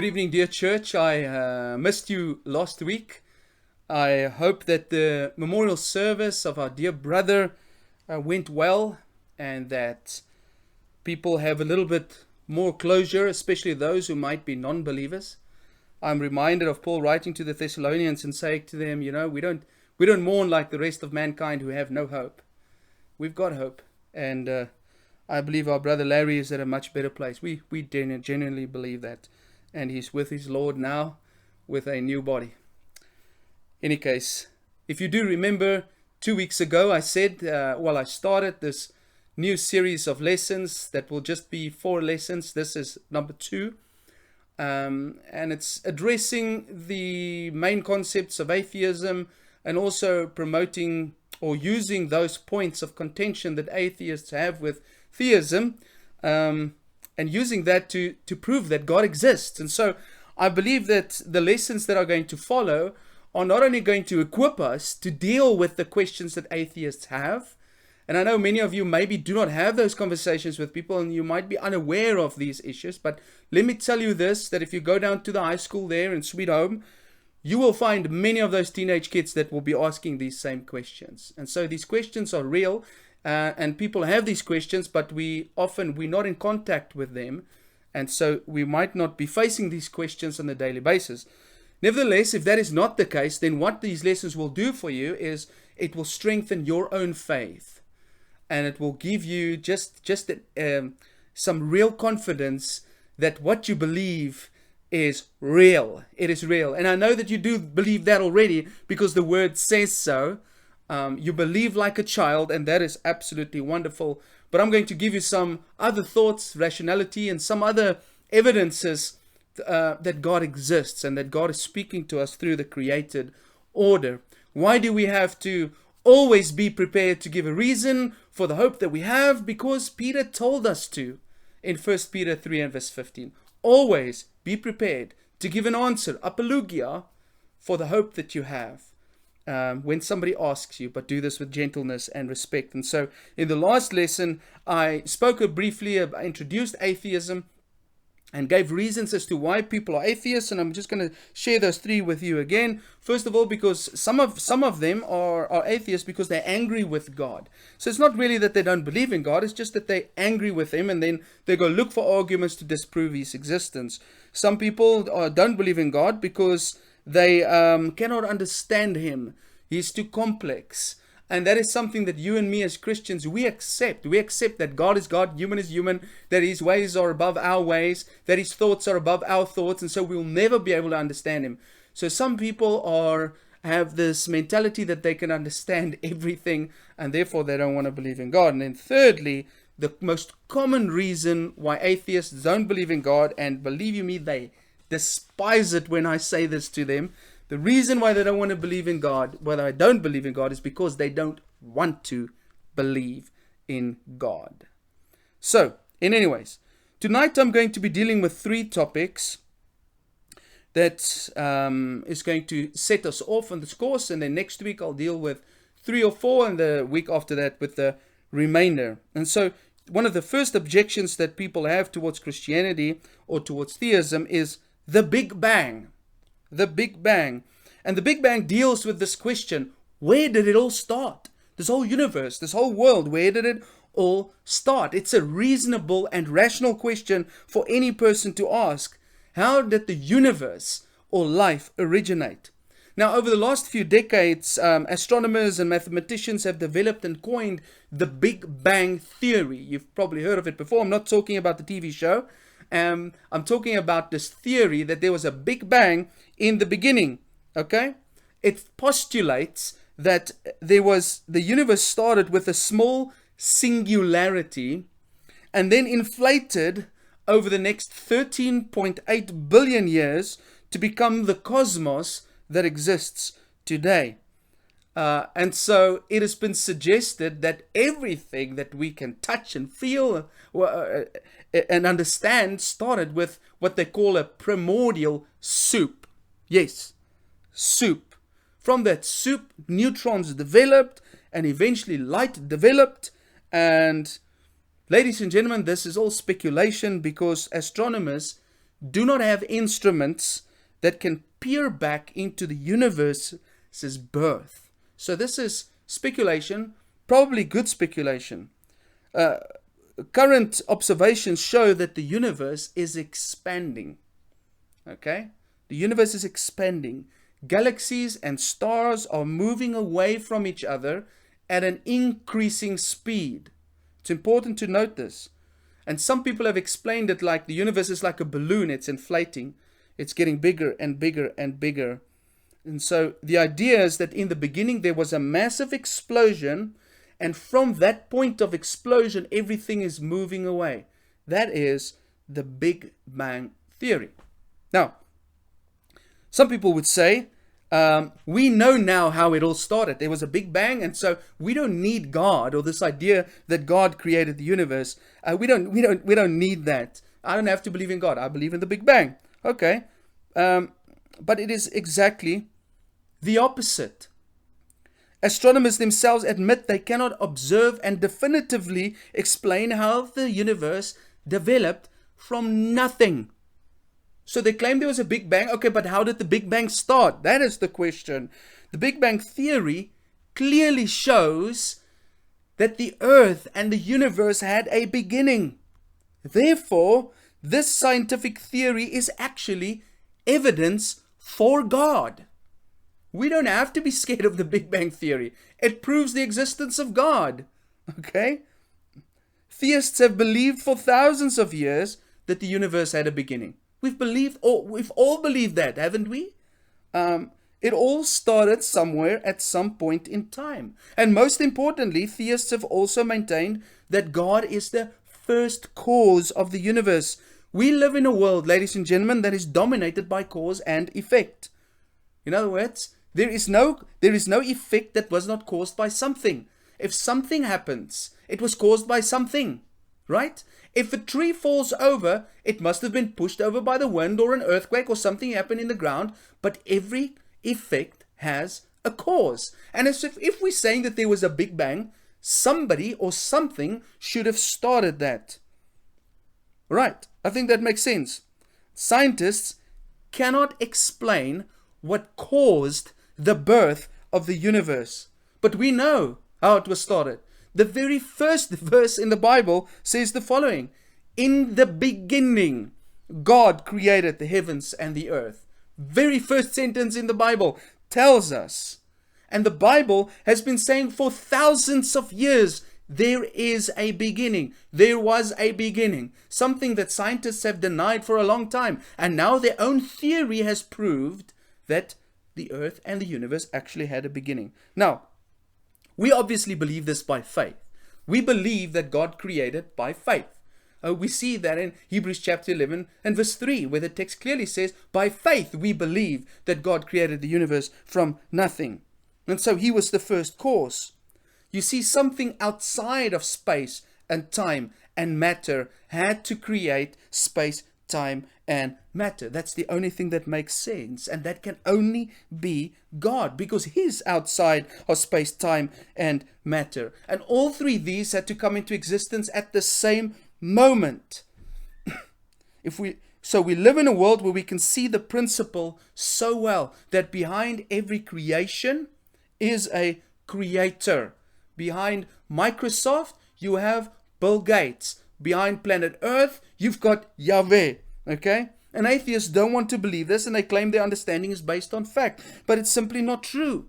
Good evening, dear church. I missed you last week. I hope that the memorial service of our dear brother went well and that people have a little bit more closure, especially those who might be non-believers. I'm reminded of Paul writing to the Thessalonians and saying to them, we don't mourn like the rest of mankind who have no hope. We've got hope, and I believe our brother Larry is at a much better place. We genuinely believe that. And he's with his Lord now with a new body. Any case, if you do remember, 2 weeks ago I said, I started this new series of lessons that will just be 4 lessons. This is number 2. And it's addressing the main concepts of atheism and also promoting or using those points of contention that atheists have with theism, and using that to prove that God exists. And so I believe that the lessons that are going to follow are not only going to equip us to deal with the questions that atheists have, and I know many of you maybe do not have those conversations with people and you might be unaware of these issues, but let me tell you this, that if you go down to the high school there in Sweet Home, you will find many of those teenage kids that will be asking these same questions. And so these questions are real. And people have these questions, but we're not in contact with them. And so we might not be facing these questions on a daily basis. Nevertheless, if that is not the case, then what these lessons will do for you is it will strengthen your own faith. And it will give you just some real confidence that what you believe is real. It is real. And I know that you do believe that already because the word says so. You believe like a child, and that is absolutely wonderful. But I'm going to give you some other thoughts, rationality, and some other evidences that God exists and that God is speaking to us through the created order. Why do we have to always be prepared to give a reason for the hope that we have? Because Peter told us to in 1 Peter 3 and verse 15. Always be prepared to give an answer, apologia, for the hope that you have. When somebody asks you, but do this with gentleness and respect. And so in the last lesson, I spoke briefly, I introduced atheism and gave reasons as to why people are atheists. And I'm just going to share those 3 with you again. First of all, because some of them are atheists because they're angry with God. So it's not really that they don't believe in God. It's just that they're angry with him and then they go look for arguments to disprove his existence. Some people don't believe in God because they cannot understand him. He's too complex. And that is something that you and me as Christians, we accept. We accept that God is God, human is human, that his ways are above our ways, that his thoughts are above our thoughts, and so we'll never be able to understand him. So some people have this mentality that they can understand everything, and therefore they don't want to believe in God. And then thirdly, the most common reason why atheists don't believe in God, and believe you me, they despise it when I say this to them. The reason why they don't want to believe in God, whether I don't believe in God, is because they don't want to believe in God. So, anyways, tonight I'm going to be dealing with 3 topics that is going to set us off on this course, and then next week I'll deal with 3 or 4, and the week after that with the remainder. And so, one of the first objections that people have towards Christianity or towards theism is the Big Bang. The Big Bang. And the Big Bang deals with this question, where did it all start? This whole universe, this whole world, where did it all start? It's a reasonable and rational question for any person to ask. How did the universe or life originate? Now, over the last few decades, astronomers and mathematicians have developed and coined the Big Bang Theory. You've probably heard of it before. I'm not talking about the TV show. I'm talking about this theory that there was a Big Bang in the beginning. Okay? It postulates that the universe started with a small singularity and then inflated over the next 13.8 billion years to become the cosmos that exists today. And so it has been suggested that everything that we can touch and feel and understand started with what they call a primordial soup. Yes, soup. From that soup, neutrons developed and eventually light developed. And ladies and gentlemen, this is all speculation because astronomers do not have instruments that can peer back into the universe's birth. So this is speculation, probably good speculation. Current observations show that the universe is expanding. Okay? The universe is expanding. Galaxies and stars are moving away from each other at an increasing speed. It's important to note this. And some people have explained it like the universe is like a balloon. It's inflating. It's getting bigger and bigger and bigger. And so the idea is that in the beginning there was a massive explosion, and from that point of explosion everything is moving away. That is the Big Bang theory. Now, some people would say, we know now how it all started. There was a Big Bang, and so we don't need God, or this idea that God created the universe. We don't need that. I don't have to believe in God. I believe in the Big Bang. Okay, but it is exactly the opposite. Astronomers themselves admit they cannot observe and definitively explain how the universe developed from nothing. So they claim there was a Big Bang. Okay, but how did the Big Bang start? That is the question. The Big Bang theory clearly shows that the earth and the universe had a beginning. Therefore, this scientific theory is actually evidence for God. We don't have to be scared of the Big Bang theory. It proves the existence of God. Okay? Theists have believed for thousands of years that the universe had a beginning. We've all believed that, haven't we? It all started somewhere at some point in time. And most importantly, theists have also maintained that God is the first cause of the universe. We live in a world, ladies and gentlemen, that is dominated by cause and effect. In other words, there is no effect that was not caused by something. If something happens, it was caused by something, right? If a tree falls over, it must have been pushed over by the wind or an earthquake or something happened in the ground. But every effect has a cause. And as if we're saying that there was a Big Bang, somebody or something should have started that. Right, I think that makes sense. Scientists cannot explain what caused the birth of the universe. But we know how it was started. The very first verse in the Bible says the following: in the beginning, God created the heavens and the earth. Very first sentence in the Bible tells us. And the Bible has been saying for thousands of years, there is a beginning. There was a beginning. Something that scientists have denied for a long time. And now their own theory has proved that the earth and the universe actually had a beginning. Now, we obviously believe this by faith. We believe that God created by faith. We see that in Hebrews chapter 11 and verse 3, where the text clearly says, by faith we believe that God created the universe from nothing. And so he was the first cause. You see, something outside of space and time and matter had to create space, time, and matter. That's the only thing that makes sense. And that can only be God, because he's outside of space, time, and matter. And all three of these had to come into existence at the same moment. So we live in a world where we can see the principle so well that behind every creation is a creator. Behind Microsoft, you have Bill Gates. Behind planet Earth, you've got Yahweh. Okay? And atheists don't want to believe this, and they claim their understanding is based on fact. But it's simply not true.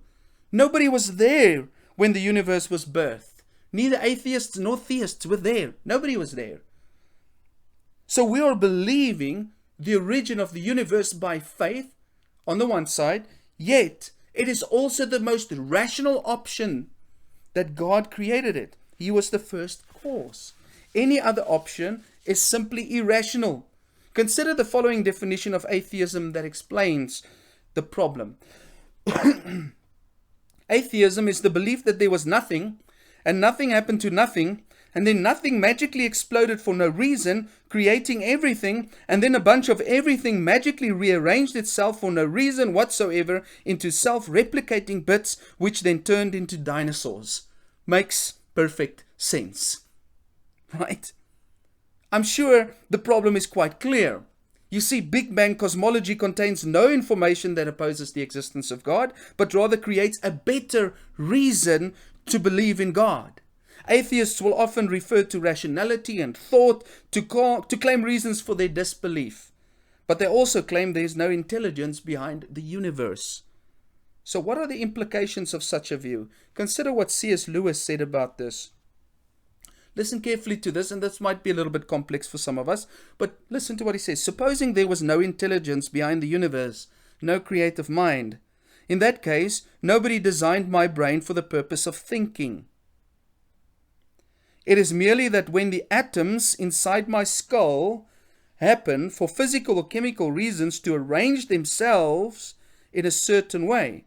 Nobody was there when the universe was birthed. Neither atheists nor theists were there. Nobody was there. So we are believing the origin of the universe by faith on the one side, yet it is also the most rational option that God created it. He was the first cause. Any other option is simply irrational. Consider the following definition of atheism that explains the problem. Atheism is the belief that there was nothing, and nothing happened to nothing, and then nothing magically exploded for no reason, creating everything, and then a bunch of everything magically rearranged itself for no reason whatsoever into self-replicating bits, which then turned into dinosaurs. Makes perfect sense. Right? I'm sure the problem is quite clear. You see, Big Bang cosmology contains no information that opposes the existence of God, but rather creates a better reason to believe in God. Atheists will often refer to rationality and thought to claim reasons for their disbelief. But they also claim there is no intelligence behind the universe. So what are the implications of such a view? Consider what C.S. Lewis said about this. Listen carefully to this, and this might be a little bit complex for some of us, but listen to what he says. Supposing there was no intelligence behind the universe, no creative mind. In that case, nobody designed my brain for the purpose of thinking. It is merely that when the atoms inside my skull happen for physical or chemical reasons to arrange themselves in a certain way,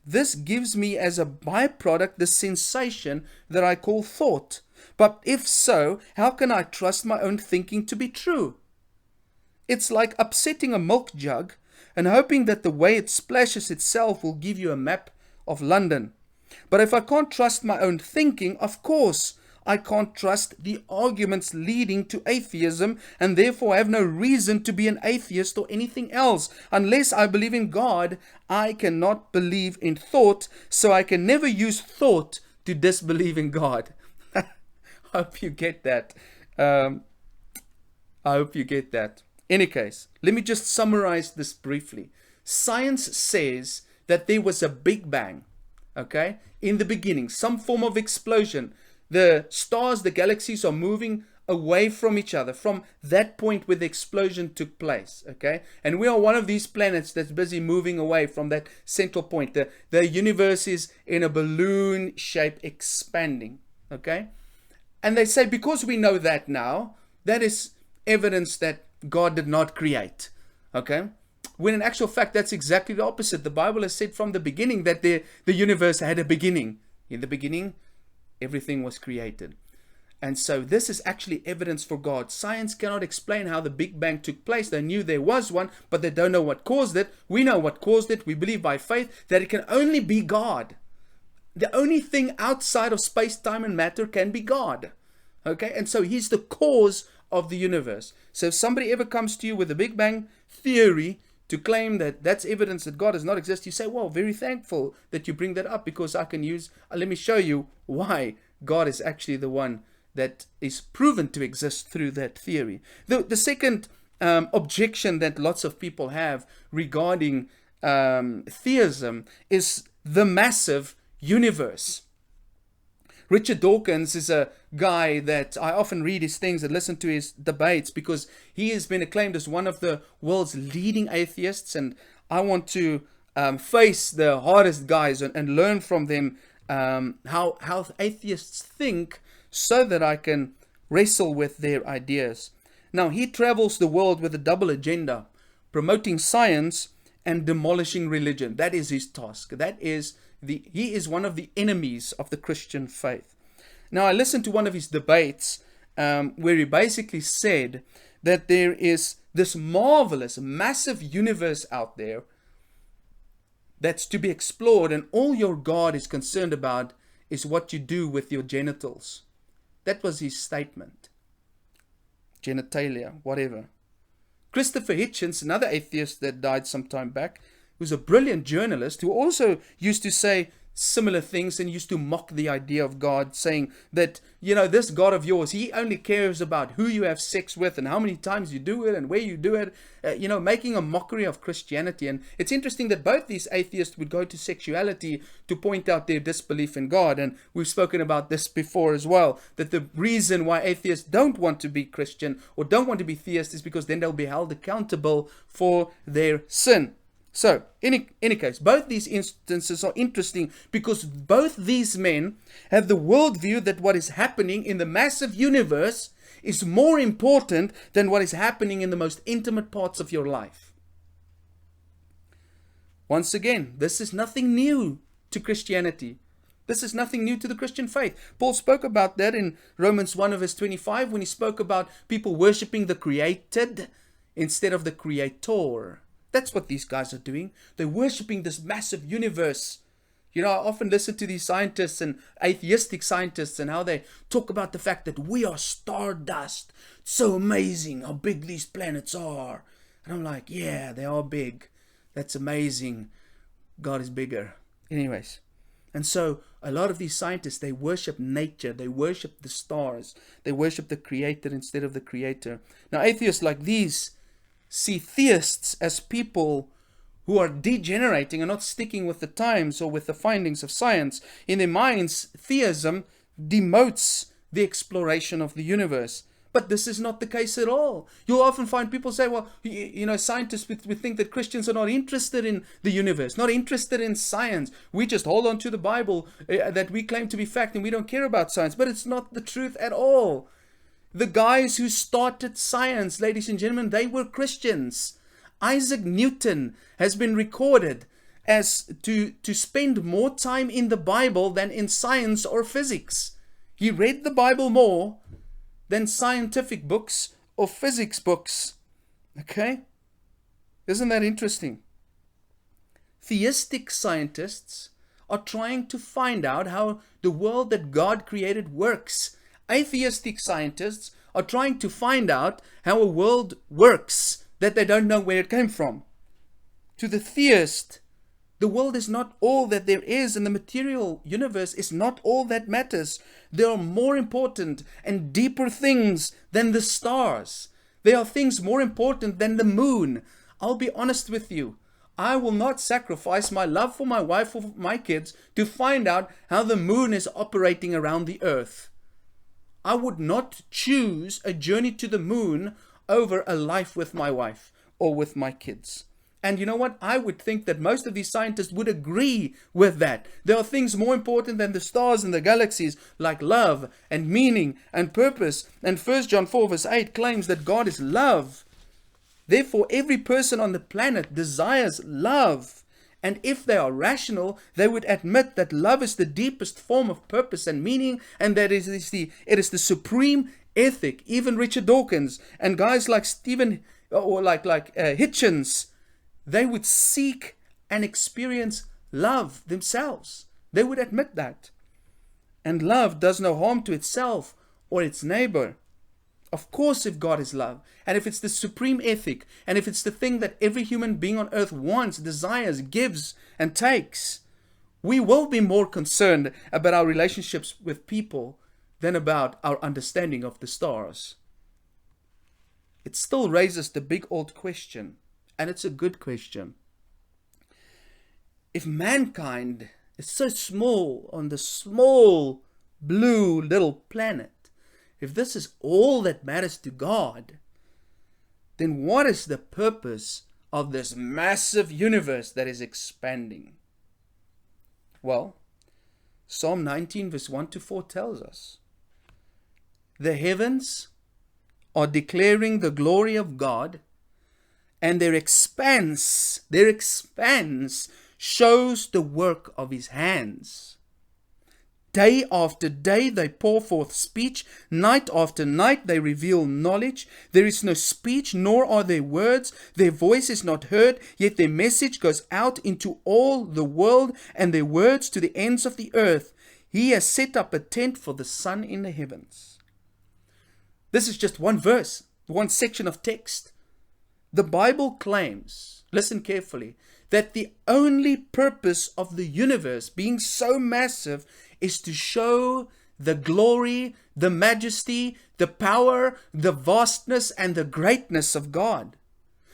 this gives me as a byproduct the sensation that I call thought. But if so, how can I trust my own thinking to be true? It's like upsetting a milk jug and hoping that the way it splashes itself will give you a map of London. But if I can't trust my own thinking, of course, I can't trust the arguments leading to atheism, and therefore have no reason to be an atheist or anything else. Unless I believe in God, I cannot believe in thought, so I can never use thought to disbelieve in God. I hope you get that. I hope you get that. Any case, let me just summarize this briefly. Science says that there was a Big Bang, okay? In the beginning, some form of explosion. The stars, the galaxies are moving away from each other from that point where the explosion took place, okay? And we are one of these planets that's busy moving away from that central point. The universe is in a balloon shape expanding, okay? And they say because we know that now, that is evidence that God did not create, okay? When in actual fact, that's exactly the opposite. The Bible has said from the beginning that the universe had a beginning. In the beginning, everything was created. And so this is actually evidence for God. Science cannot explain how the Big Bang took place. They knew there was one, but they don't know what caused it. We know what caused it. We believe by faith that it can only be God. The only thing outside of space, time, and matter can be God. Okay? And so he's the cause of the universe. So if somebody ever comes to you with a Big Bang theory to claim that that's evidence that God does not exist, you say, well, very thankful that you bring that up, because I can use, let me show you why God is actually the one that is proven to exist through that theory. The second objection that lots of people have regarding theism is the massive universe. Richard Dawkins is a guy that I often read his things and listen to his debates, because he has been acclaimed as one of the world's leading atheists, and I want to face the hardest guys and learn from them how atheists think, so that I can wrestle with their ideas. Now, he travels the world with a double agenda, promoting science and demolishing religion. That is his task. He is one of the enemies of the Christian faith. Now, I listened to one of his debates where he basically said that there is this marvelous, massive universe out there that's to be explored, and all your God is concerned about is what you do with your genitals. That was his statement. Genitalia, whatever. Christopher Hitchens, another atheist that died some time back, who's a brilliant journalist, who also used to say similar things and used to mock the idea of God, saying that, this God of yours, he only cares about who you have sex with and how many times you do it and where you do it, making a mockery of Christianity. And it's interesting that both these atheists would go to sexuality to point out their disbelief in God. And we've spoken about this before as well, that the reason why atheists don't want to be Christian or don't want to be theists is because then they'll be held accountable for their sin. So, in any case, both these instances are interesting because both these men have the worldview that what is happening in the massive universe is more important than what is happening in the most intimate parts of your life. Once again, this is nothing new to Christianity. This is nothing new to the Christian faith. Paul spoke about that in Romans 1 verse 25 when he spoke about people worshipping the created instead of the creator. That's what these guys are doing. They're worshipping this massive universe. I often listen to these scientists and atheistic scientists and how they talk about the fact that we are stardust. It's so amazing how big these planets are. And I'm like, yeah, they are big. That's amazing. God is bigger. Anyways. And so a lot of these scientists, they worship nature. They worship the stars. They worship the creator instead of the creator. Now, atheists like these see theists as people who are degenerating and not sticking with the times or with the findings of science. In their minds, theism demotes the exploration of the universe. But this is not the case at all. You'll often find people say, well, scientists would think that Christians are not interested in the universe, not interested in science. We just hold on to the Bible that we claim to be fact and we don't care about science. But it's not the truth at all. The guys who started science, ladies and gentlemen, they were Christians. Isaac Newton has been recorded as to spend more time in the Bible than in science or physics. He read the Bible more than scientific books or physics books. Okay? Isn't that interesting? Theistic scientists are trying to find out how the world that God created works. Atheistic scientists are trying to find out how a world works that they don't know where it came from. To the theist, the world is not all that there is, and the material universe is not all that matters. There are more important and deeper things than the stars. There are things more important than the moon. I'll be honest with you. I will not sacrifice my love for my wife or my kids to find out how the moon is operating around the earth. I would not choose a journey to the moon over a life with my wife or with my kids. And you know what? I would think that most of these scientists would agree with that. There are things more important than the stars and the galaxies, like love and meaning and purpose. And 1 John 4 verse 8 claims that God is love. Therefore, every person on the planet desires love. And if they are rational, they would admit that love is the deepest form of purpose and meaning, and that it is the supreme ethic. Even Richard Dawkins and guys like Hitchens, they would seek and experience love themselves. They would admit that. And love does no harm to itself or its neighbor. Of course, if God is love, and if it's the supreme ethic, and if it's the thing that every human being on earth wants, desires, gives, and takes, we will be more concerned about our relationships with people than about our understanding of the stars. It still raises the big old question, and it's a good question. If mankind is so small on the small blue little planet, if this is all that matters to God, then what is the purpose of this massive universe that is expanding? Well, Psalm 19 verse 1 to 4 tells us, the heavens are declaring the glory of God, and their expanse shows the work of his hands. Day after day they pour forth speech, night after night they reveal knowledge. There is no speech, nor are there words. Their voice is not heard, yet their message goes out into all the world, and their words to the ends of the earth. He has set up a tent for the sun in the heavens. This is just one verse, one section of text. The Bible claims, listen carefully, that the only purpose of the universe being so massive is to show the glory, the majesty, the power, the vastness, and the greatness of God.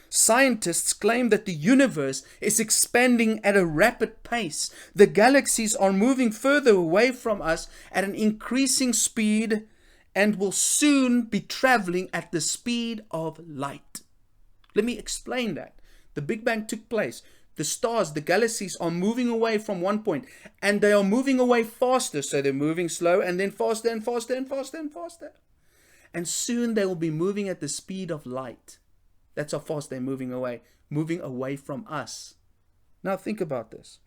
Scientists claim that the universe is expanding at a rapid pace. The galaxies are moving further away from us at an increasing speed and will soon be traveling at the speed of light. Let me explain that. The Big Bang took place. The stars, the galaxies are moving away from one point, and they are moving away faster. So they're moving slow and then faster and faster and faster and faster. And soon they will be moving at the speed of light. That's how fast they're moving away from us. Now think about this.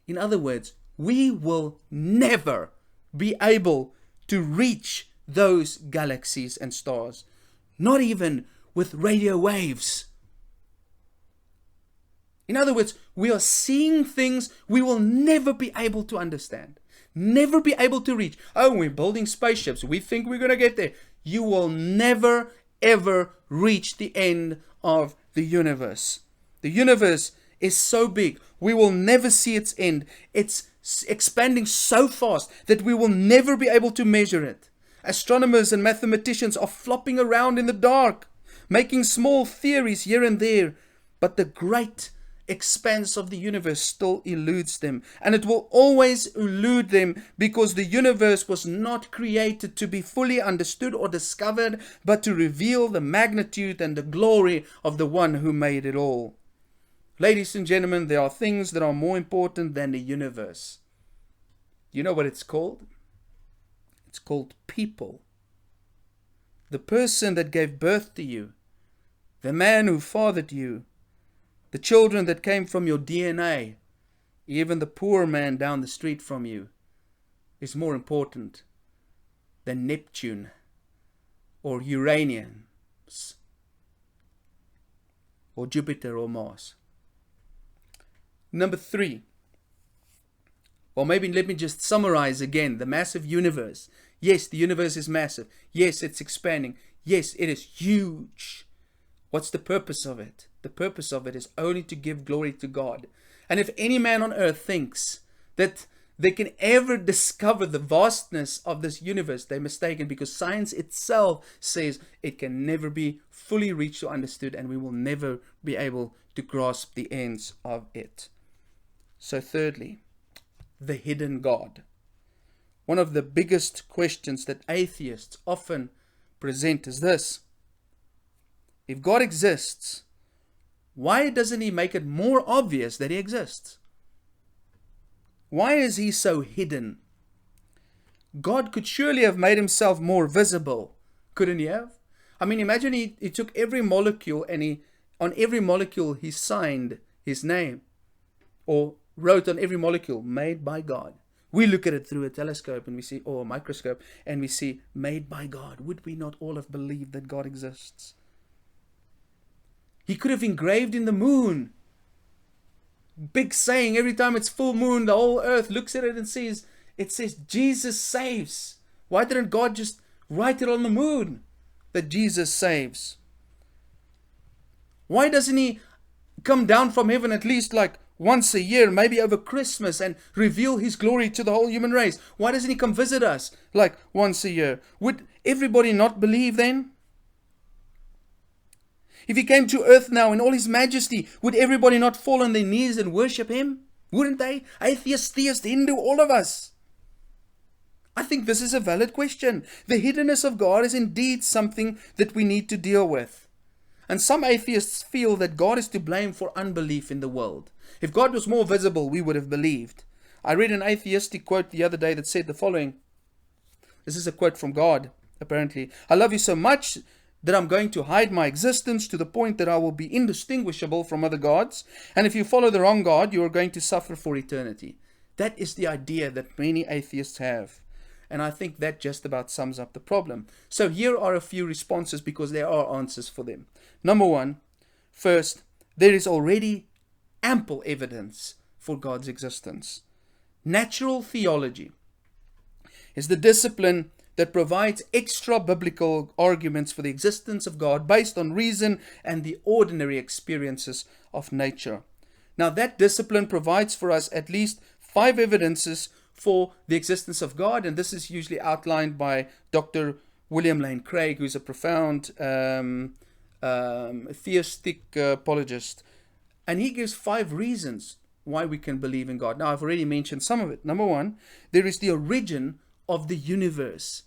In other words, we will never be able to reach those galaxies and stars, not even with radio waves. In other words, we are seeing things we will never be able to understand, never be able to reach. Oh, we're building spaceships. We think we're going to get there. You will never, ever reach the end of the universe. The universe is so big, we will never see its end. It's expanding so fast that we will never be able to measure it. Astronomers and mathematicians are flopping around in the dark, making small theories here and there, but the great expanse of the universe still eludes them, and it will always elude them because the universe was not created to be fully understood or discovered, but to reveal the magnitude and the glory of the one who made it all. Ladies and gentlemen, there are things that are more important than the universe. You know what it's called? It's called people. The person that gave birth to you, the man who fathered you, the children that came from your DNA, even the poor man down the street from you, is more important than Neptune or Uranus or Jupiter or Mars. Number 3. Well, maybe let me just summarize again. The massive universe. Yes, the universe is massive. Yes, it's expanding. Yes, it is huge. What's the purpose of it? The purpose of it is only to give glory to God. And if any man on earth thinks that they can ever discover the vastness of this universe, they're mistaken, because science itself says it can never be fully reached or understood, and we will never be able to grasp the ends of it. So thirdly, the hidden God. One of the biggest questions that atheists often present is this: if God exists, why doesn't he make it more obvious that he exists? Why is he so hidden? God could surely have made himself more visible, couldn't he have? I mean, imagine he took every molecule and on every molecule he signed his name, or wrote on every molecule, made by God. We look at it through a telescope and we see, or a microscope, and we see, made by God. Would we not all have believed that God exists? He could have engraved in the moon. Big saying, every time it's full moon, the whole earth looks at it and says, it says, Jesus saves. Why didn't God just write it on the moon that Jesus saves? Why doesn't he come down from heaven at least like once a year, maybe over Christmas, and reveal his glory to the whole human race? Why doesn't he come visit us like once a year? Would everybody not believe then? If he came to earth now in all his majesty, would everybody not fall on their knees and worship him? Wouldn't they? Atheist, theist, Hindu, all of us. I think this is a valid question. The hiddenness of God is indeed something that we need to deal with. And some atheists feel that God is to blame for unbelief in the world. If God was more visible, we would have believed. I read an atheistic quote the other day that said the following. This is a quote from God, apparently. I love you so much that I'm going to hide my existence to the point that I will be indistinguishable from other gods. And if you follow the wrong God, you are going to suffer for eternity. That is the idea that many atheists have. And I think that just about sums up the problem. So here are a few responses, because there are answers for them. Number 1, first, there is already ample evidence for God's existence. Natural theology is the discipline that provides extra biblical arguments for the existence of God based on reason and the ordinary experiences of nature. Now, that discipline provides for us at least 5 evidences for the existence of God, and this is usually outlined by Dr. William Lane Craig, who's a profound theistic apologist, and he gives 5 reasons why we can believe in God. Now, I've already mentioned some of it. Number 1, there is the origin of the universe.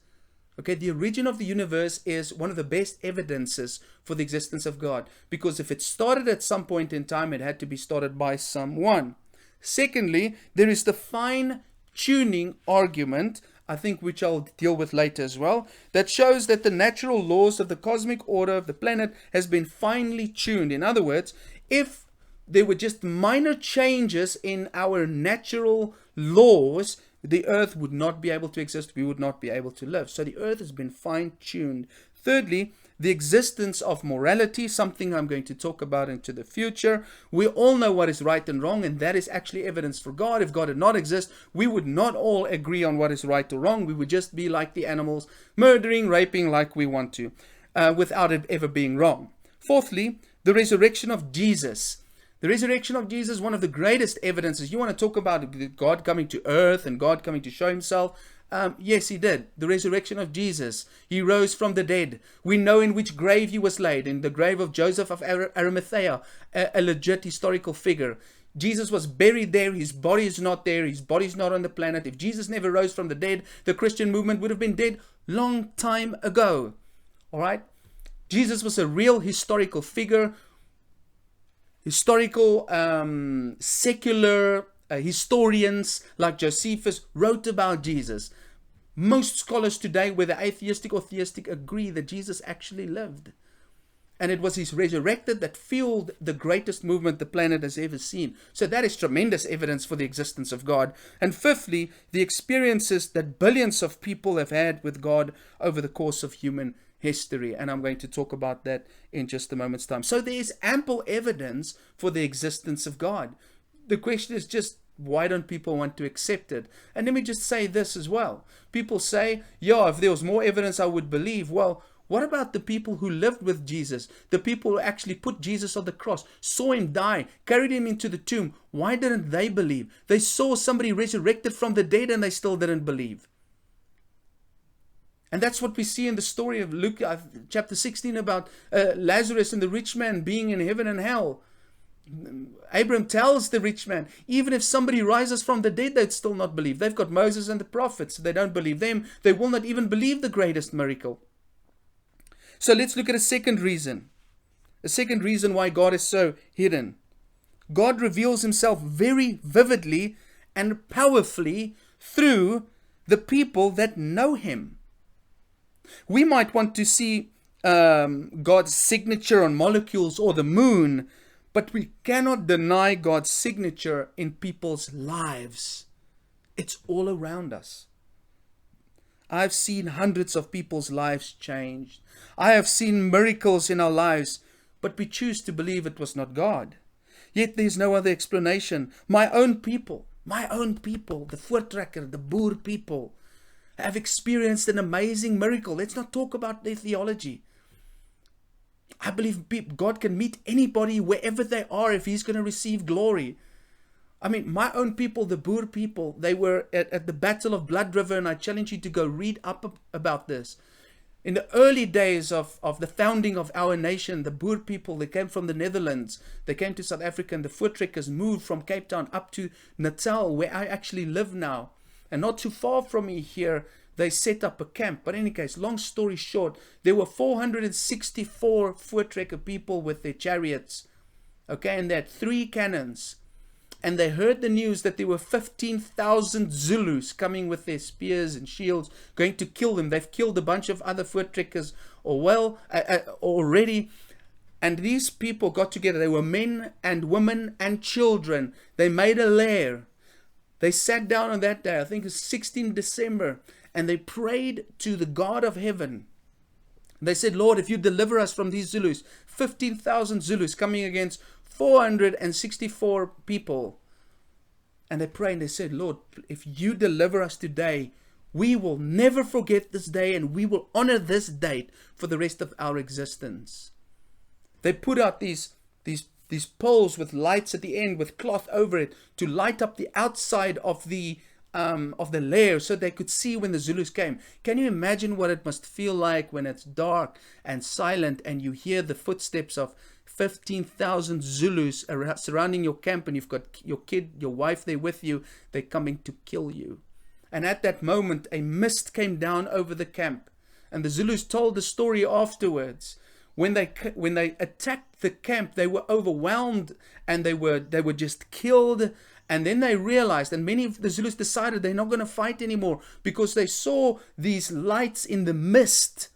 Okay, the origin of the universe is one of the best evidences for the existence of God, because if it started at some point in time, it had to be started by someone. Secondly, there is the fine-tuning argument, I think, which I'll deal with later as well, that shows that the natural laws of the cosmic order of the planet has been finely tuned. In other words, if there were just minor changes in our natural laws, the earth would not be able to exist. We would not be able to live. So the earth has been fine-tuned. Thirdly, the existence of morality, something I'm going to talk about into the future. We all know what is right and wrong, and that is actually evidence for God. If God did not exist, we would not all agree on what is right or wrong. We would just be like the animals, murdering, raping like we want to, without it ever being wrong. Fourthly, The resurrection of Jesus. The resurrection of Jesus, one of the greatest evidences. You want to talk about God coming to earth and God coming to show himself? Yes, he did. The resurrection of Jesus. He rose from the dead. We know in which grave he was laid, in the grave of Joseph of Arimathea, a legit historical figure. Jesus was buried there. His body is not there. His body is not on the planet. If Jesus never rose from the dead, the Christian movement would have been dead long time ago. All right? Jesus was a real historical figure. Historical, secular historians like Josephus wrote about Jesus. Most scholars today, whether atheistic or theistic, agree that Jesus actually lived. And it was his resurrected that fueled the greatest movement the planet has ever seen. So that is tremendous evidence for the existence of God. And fifthly, the experiences that billions of people have had with God over the course of human history. And I'm going to talk about that in just a moment's time. So there is ample evidence for the existence of God. The question is just, why don't people want to accept it? And let me just say this as well. People say, yeah, if there was more evidence, I would believe. Well, what about the people who lived with Jesus? The people who actually put Jesus on the cross, saw him die, carried him into the tomb. Why didn't they believe? They saw somebody resurrected from the dead and they still didn't believe. And that's what we see in the story of Luke chapter 16 about Lazarus and the rich man being in heaven and hell. Abram tells the rich man, even if somebody rises from the dead, they'd still not believe. They've got Moses and the prophets. They don't believe them. They will not even believe the greatest miracle. So let's look at a second reason. A second reason why God is so hidden. God reveals himself very vividly and powerfully through the people that know him. We might want to see God's signature on molecules or the moon, but we cannot deny God's signature in people's lives. It's all around us. I've seen hundreds of people's lives changed. I have seen miracles in our lives, but we choose to believe it was not God. Yet there's no other explanation. My own people, the Voortrekker, the Boer people, have experienced an amazing miracle. Let's not talk about their theology. I believe God can meet anybody wherever they are if he's going to receive glory. I mean, my own people, the Boer people, they were at the Battle of Blood River, and I challenge you to go read up about this. In the early days of the founding of our nation, the Boer people, they came from the Netherlands, they came to South Africa, and the Voortrekkers moved from Cape Town up to Natal, where I actually live now. And not too far from me here, they set up a camp. But in any case, long story short, there were 464 Voortrekker people with their chariots. Okay, and they had 3 cannons. And they heard the news that there were 15,000 Zulus coming with their spears and shields, going to kill them. They've killed a bunch of other Voortrekkers already. And these people got together. They were men and women and children. They made a lair. They sat down on that day, I think it's 16 December, and they prayed to the God of heaven. They said, Lord, if you deliver us from these Zulus, 15,000 Zulus coming against 464 people. And they prayed and they said, Lord, if you deliver us today, we will never forget this day and we will honor this date for the rest of our existence. They put out these poles with lights at the end with cloth over it to light up the outside of the lair so they could see when the Zulus came. Can you imagine what it must feel like when it's dark and silent and you hear the footsteps of 15,000 Zulus surrounding your camp, and you've got your kid, your wife there with you? They're coming to kill you. And at that moment, a mist came down over the camp, and the Zulus told the story afterwards. When they attacked the camp, they were overwhelmed and they were just killed. And then they realized, and many of the Zulus decided they're not going to fight anymore because they saw these lights in the mist.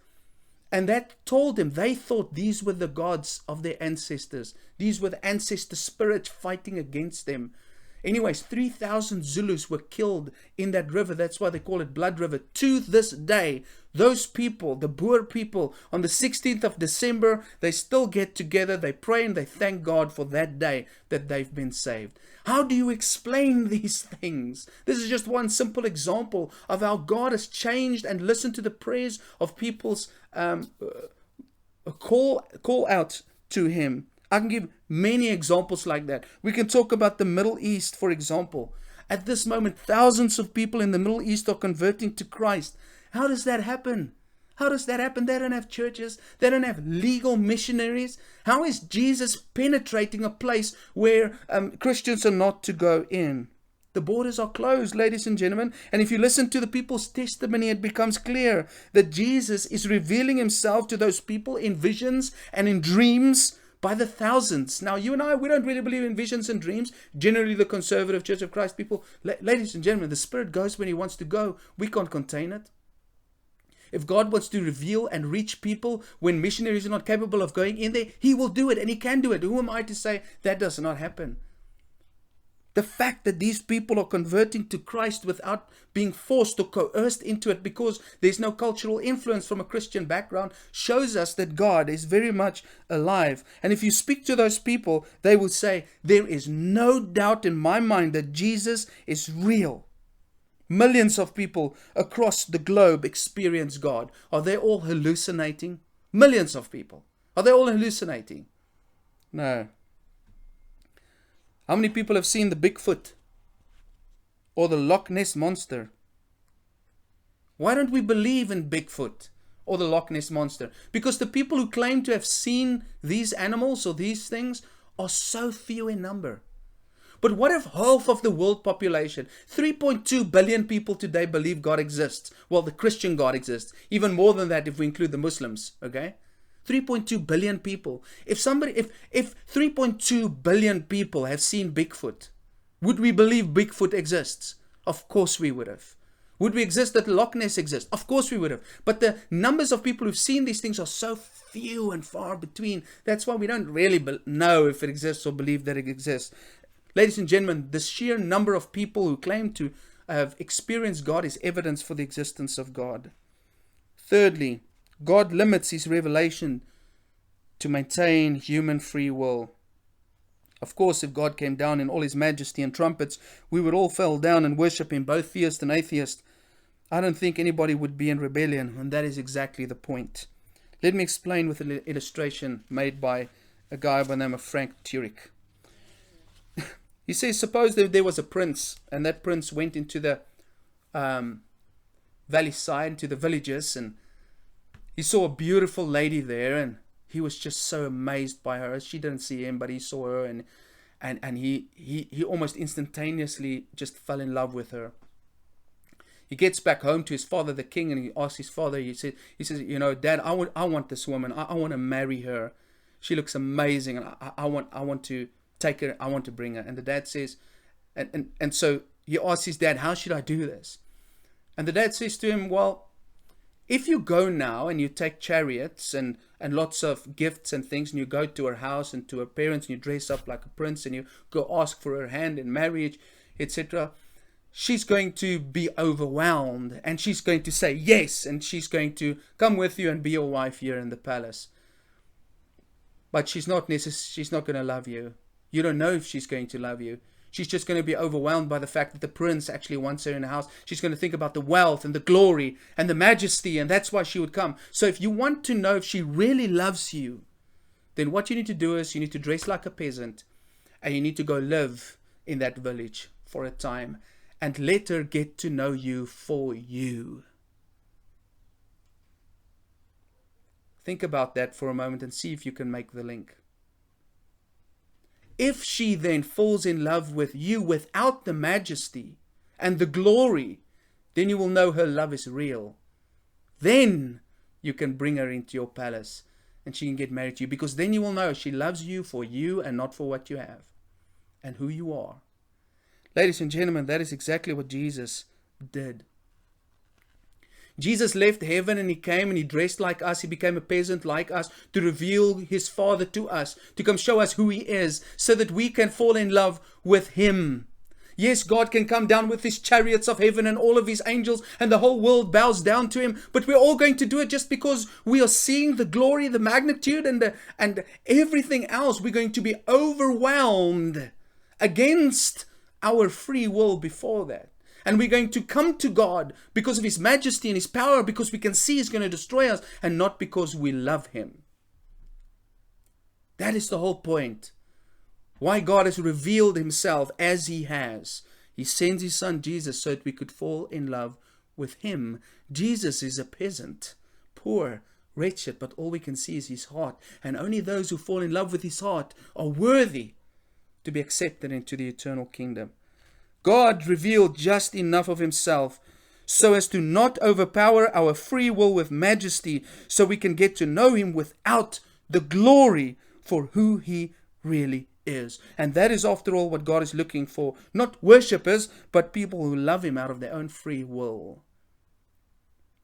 And that told them, they thought these were the gods of their ancestors. These were the ancestor spirits fighting against them. Anyways, 3,000 Zulus were killed in that river. That's why they call it Blood River. To this day, those people, the Boer people, on the 16th of December, they still get together, they pray and they thank God for that day that they've been saved. How do you explain these things? This is just one simple example of how God has changed and listened to the prayers of people's call out to him I can give many examples like that. We can talk about the Middle East, for example. At this moment, thousands of people in the Middle East are converting to Christ. How does that happen? How does that happen? They don't have churches. They don't have legal missionaries. How is Jesus penetrating a place where Christians are not to go in? The borders are closed, ladies and gentlemen. And if you listen to the people's testimony, it becomes clear that Jesus is revealing himself to those people in visions and in dreams by the thousands. Now, you and I, we don't really believe in visions and dreams. Generally, the conservative Church of Christ people, ladies and gentlemen, the Spirit goes when he wants to go. We can't contain it. If God wants to reveal and reach people when missionaries are not capable of going in there, he will do it, and he can do it. Who am I to say that does not happen? The fact that these people are converting to Christ without being forced or coerced into it because there's no cultural influence from a Christian background shows us that God is very much alive. And if you speak to those people, they will say, there is no doubt in my mind that Jesus is real. Millions of people across the globe experience God. Are they all hallucinating? Millions of people. Are they all hallucinating? No. How many people have seen the Bigfoot or the Loch Ness Monster? Why don't we believe in Bigfoot or the Loch Ness Monster? Because the people who claim to have seen these animals or these things are so few in number. But what if half of the world population, 3.2 billion people today, believe God exists? Well, the Christian God exists. Even more than that if we include the Muslims, okay? 3.2 billion people. If 3.2 billion people have seen Bigfoot, would we believe Bigfoot exists? Of course we would have. Would we exist that Loch Ness exists? Of course we would have. But the numbers of people who've seen these things are so few and far between. That's why we don't really know if it exists or believe that it exists. Ladies and gentlemen, the sheer number of people who claim to have experienced God is evidence for the existence of God. Thirdly, God limits his revelation to maintain human free will. Of course, if God came down in all his majesty and trumpets, we would all fall down and worship him, both theist and atheist. I don't think anybody would be in rebellion, and that is exactly the point. Let me explain with an illustration made by a guy by the name of Frank Turek. He says, suppose that there was a prince, and that prince went into the valley side, to the villages, and he saw a beautiful lady there, and he was just so amazed by her. She didn't see him, but he saw her, and he almost instantaneously just fell in love with her. He gets back home to his father, the king, and he asks his father, he says, you know, Dad, I want this woman. I want to marry her. She looks amazing, and I want to take her, I want to bring her. And the dad says, and so he asks his dad, how should I do this? And the dad says to him, well, if you go now and you take chariots and lots of gifts and things, and you go to her house and to her parents, and you dress up like a prince, and you go ask for her hand in marriage, etc., she's going to be overwhelmed, and she's going to say yes, and she's going to come with you and be your wife here in the palace. But she's not going to love you. You don't know if she's going to love you. She's just going to be overwhelmed by the fact that the prince actually wants her in the house. She's going to think about the wealth and the glory and the majesty, and that's why she would come. So if you want to know if she really loves you, then what you need to do is you need to dress like a peasant, and you need to go live in that village for a time and let her get to know you for you. Think about that for a moment and see if you can make the link. If she then falls in love with you without the majesty and the glory, then you will know her love is real. Then you can bring her into your palace and she can get married to you, because then you will know she loves you for you and not for what you have and who you are. Ladies and gentlemen, that is exactly what Jesus did. Jesus left heaven and he came and he dressed like us. He became a peasant like us to reveal his Father to us, to come show us who he is so that we can fall in love with him. Yes, God can come down with his chariots of heaven and all of his angels and the whole world bows down to him. But we're all going to do it just because we are seeing the glory, the magnitude and everything else. We're going to be overwhelmed against our free will before that. And we're going to come to God because of his majesty and his power, because we can see he's going to destroy us, and not because we love him. That is the whole point. Why God has revealed himself as he has. He sends his son Jesus so that we could fall in love with him. Jesus is a peasant, poor, wretched, but all we can see is his heart. And only those who fall in love with his heart are worthy to be accepted into the eternal kingdom. God revealed just enough of himself so as to not overpower our free will with majesty, so we can get to know him without the glory for who he really is. And that is, after all, what God is looking for. Not worshippers, but people who love him out of their own free will.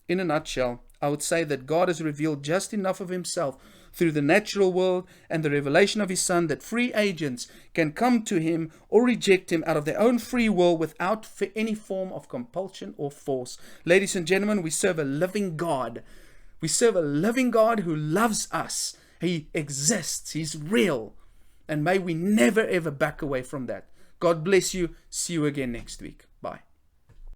In a nutshell, I would say that God has revealed just enough of himself through the natural world and the revelation of his Son that free agents can come to him or reject him out of their own free will without any form of compulsion or force. Ladies and gentlemen, we serve a living God. We serve a living God who loves us. He exists. He's real. And may we never ever back away from that. God bless you. See you again next week. Bye.